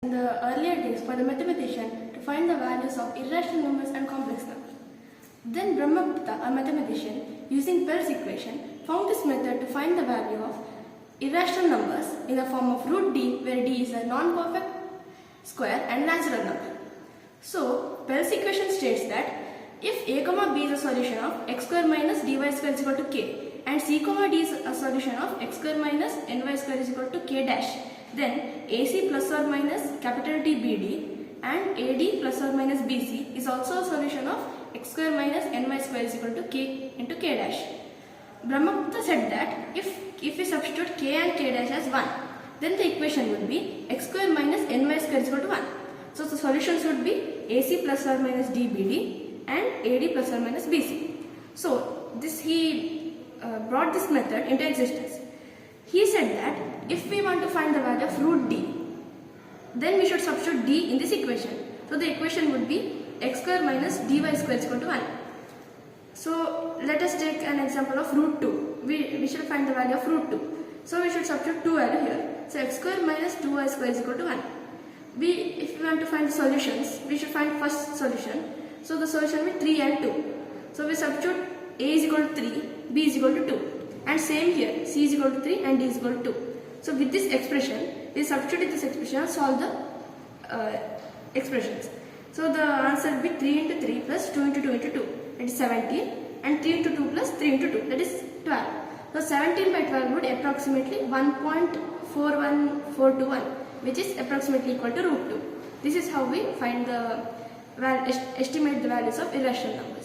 In the earlier days for the mathematician to find the values of irrational numbers and complex numbers. Then Brahmagupta, a mathematician, using Bell's equation, found this method to find the value of irrational numbers in the form of root d, where d is a non-perfect square and natural number. So, Bell's equation states that if a comma b is a solution of x square minus dy square is equal to k, and c comma d is a solution of x square minus ny square is equal to k dash, then AC plus or minus capital T BD and AD plus or minus BC is also a solution of x square minus ny square is equal to k into k dash. Brahmagupta said that if we substitute k and k dash as 1, then the equation would be x square minus ny square is equal to 1. So the solutions would be AC plus or minus DBD and AD plus or minus BC. So he brought this method into existence. He said that if we want to find the value of root d, then we should substitute d in this equation. So the equation would be x square minus dy square is equal to 1. So let us take an example of root 2. We should find the value of root 2. So we should substitute 2 value here. So x square minus 2y square is equal to 1. If we want to find the solutions, we should find first solution. So the solution will be 3 and 2. So we substitute a is equal to 3, b is equal to 2. And same here, c is equal to 3 and d is equal to 2. So with this expression, we substitute this expression and solve the expressions. So the answer will be 3 into 3 plus 2 into 2 into 2, that is 17, and 3 into 2 plus 3 into 2, that is 12. So 17 by 12 would approximately 1.41421, which is approximately equal to root 2. This is how we find estimate the values of irrational numbers.